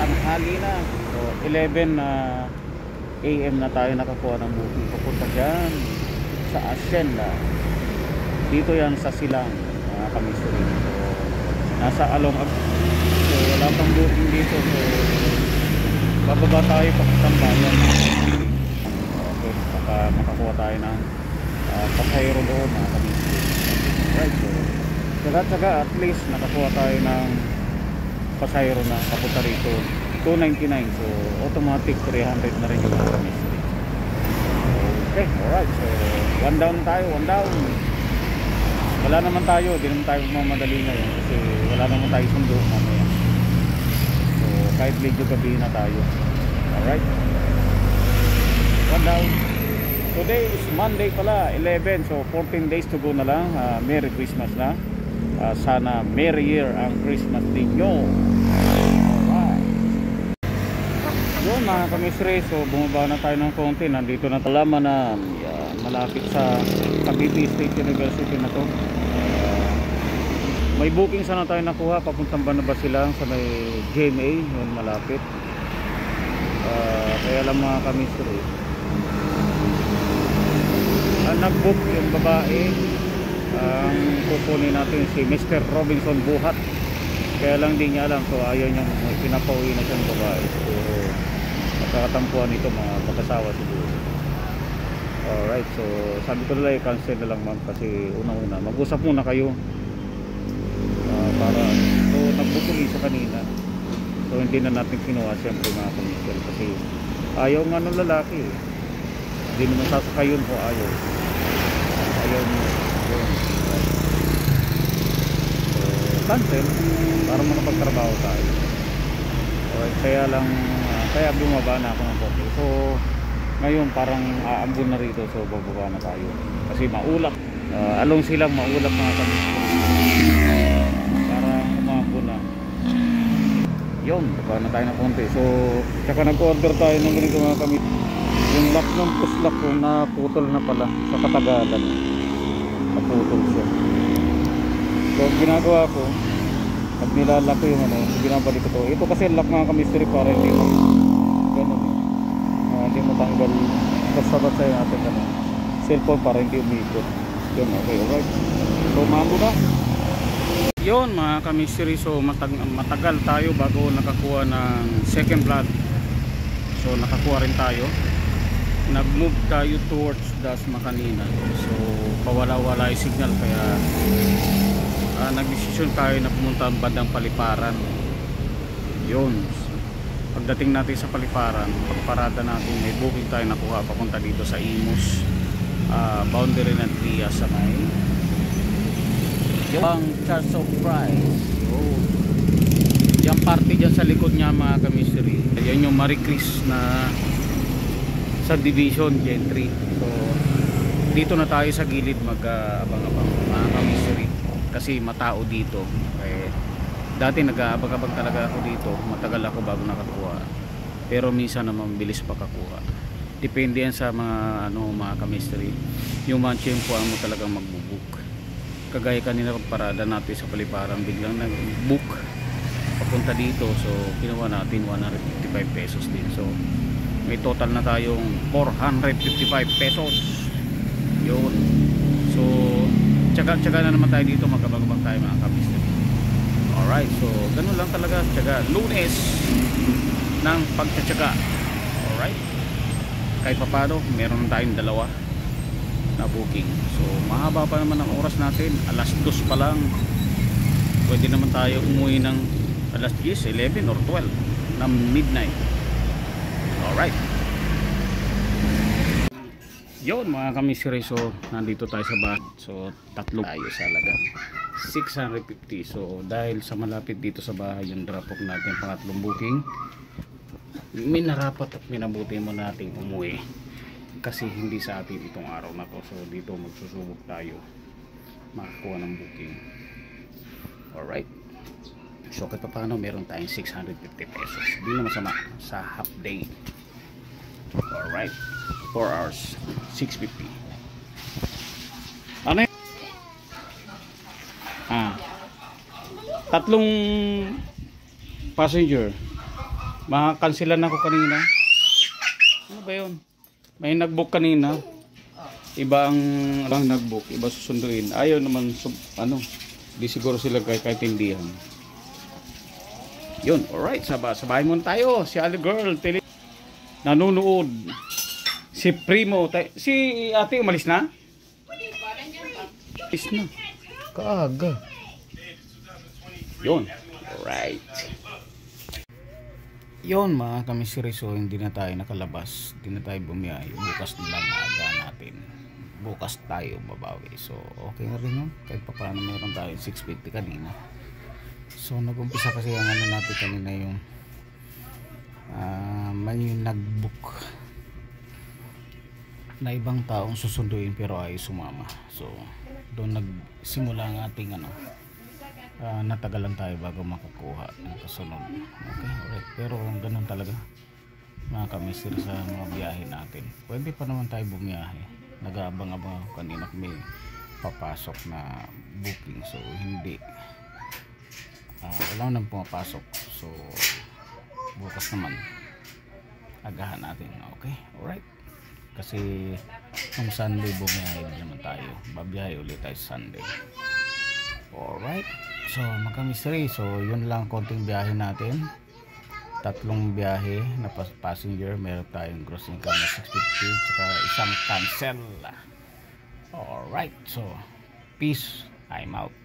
tanghali na. So 11 AM na tayo nakakuha ng booking papunta dyan sa Hacienda. Dito yan sa Silang, mga kamisuri. So nasa Along so wala pang booking dito. So bababa tayo papuntang bayan. Okay, baka makakuha tayo ng pasayro doon, mga kamisuri. Right, so tsaga-tsaga at least nakakuha tayo ng pasayro na papunta rito. 299, so automatic 300 na rin yung mga kamisuri. Okay, alright, so one down tayo, one down. Wala naman tayo, di naman tayo mamadali ngayon kasi wala naman tayo sundo mamaya. So kahit medyo gabi na tayo. Alright, one down. Today is Monday pala, 11, so 14 days to go na lang. Merry Christmas na. Sana Merry Year ang Christmas din nyo. Alright, yun mga kamisri, so bumaba na tayo ng konti. Nandito na talaman na malapit sa Cavite State University na to. May booking sana tayo nakuha papuntang Banabasilan sa may GMA, yun malapit. Kaya lang mga kamisri, nag-book yung babae. Ang kukunin natin si Mr. Robinson Buhat, kaya lang di niya alam, so ayaw niyang pinapauwi na siyang babae. So magkakatampuan ito, mga mag-asawa siguro. Alright, so sabi ko nila i-cancel na lang ma'am, kasi unang-una mag-usap muna kayo para so nagbutuloy sa kanina. So hindi na natin kinuha siyempre mga komisyon, kasi ayaw nga ng lalaki, hindi naman sasakay yun kung ayaw niya. So cancel para makapagtrabaho tayo. Alright, kaya lang kaya bumaba na ako ng konti. So ngayon parang aambon na rito, so bababa na tayo kasi maulap. Along silang maulap mga kami, parang umambon na. Yun, baba na tayo ng konti. So tsaka nag-order tayo ng ganito mga kami. Yung lock ng puslak ko naputol na pala sa katagalan, naputol siya. So ginagawa ko, pag nilalak ko yung binabalik ko to. Ito kasi lock mga kamisuri para hindi mo ganun, hindi mo tanggal basta-basta yung ating cellphone para hindi umikot. Yun, okay, alright. So mambo na yun mga kamisuri. So matagal tayo bago nakakuha ng second vlog. So nakakuha rin tayo, nag-move tayo towards Dasma kanina. So pawala-wala yung signal, kaya nag-desisyon tayo na pumunta ang bandang Paliparan. Yun, pagdating natin sa Paliparan, pagparada natin, may booking tayo nakuha papunta dito sa Imus, boundary ng Trias sa may yung Church of Christ. Yung party dyan sa likod niya mga kamisiri, yan yung Marie Chris na subdivision gentry. So dito na tayo sa gilid mag-abang-abang mga kamisiri, kasi matao dito. Dati nag-aabag-abag talaga ako dito, matagal ako bago nakakuha, pero minsan naman bilis pa kakuha. Depende yan sa mga mga kamisiri, yung mga tiyempoan mo talagang magbubook. Kagaya kanina parada natin sa Paliparan, biglang nag-book papunta dito, so kinuha natin 155 pesos din. So may total na tayong 455 pesos. Yun, so tsaga-tsaga na naman tayo dito, magkabagabang tayo mga kamisiri. Alright, so ganun lang talaga, tsaga. Lunes ng pagtsatsaga. Alright, kahit papano meron tayong dalawa na booking. So mahaba pa naman ang oras natin, alas 2 pa lang. Pwede naman tayo umuwi ng alas 10, 11 or 12 na midnight. Alright, yun mga kamisiri. So nandito tayo sa bahay. So tatlo tayo sa halagang 650. So dahil sa malapit dito sa bahay yung drop off natin, pangatlong booking, minarapat at minabuti mo nating umuwi kasi hindi sa atin itong araw na to. So dito magsusubok tayo makakuha ng booking. Alright, so kahit paano meron tayong 650 pesos, di na masama sa half day. Alright, 4 hours 650. Ano yun? Tatlong passenger Makakansilan ako kanina. Ano ba yun? May nag-book kanina. Iba ang nag-book, iba susunduin. Ayaw naman, di siguro sila kaintindihan. Yun, alright, sabahin muna tayo. Si Ali Girl, nanonood. Si Primo, si ate umalis na? Umalis na. Kaaga. Yun, alright. Yun mga kamisiri, so hindi na tayo nakalabas, hindi na tayo bumiyahe, bukas na lang aga natin, bukas tayo babawi. So okay na rin yun, kahit pa paano meron tayo 650 kanina. So nag-umpisa kasi ang ano natin kanina yung may nag-book na ibang taong susunduin pero ay sumama. So doon nagsimula ang ating natagalan tayo bago makakuha ng kasunod. Okay, alright. Pero ganun talaga mga kamisir sa mga biyahe natin. Pwede pa naman tayo bumiyahe. Nag-aabang-abang ako kanina may papasok na booking. So hindi wala nang pumapasok. So bukas naman agahan natin. Okay, alright. Kasi kung Sunday bumiyahe naman tayo. Babiyahe ulit tayo Sunday. Alright. So magka-mystery, so yun lang konting biyahe natin, 3 biyahe na passenger, meron tayong gross income na 650 tsaka isang cancel. Alright, so peace, I'm out.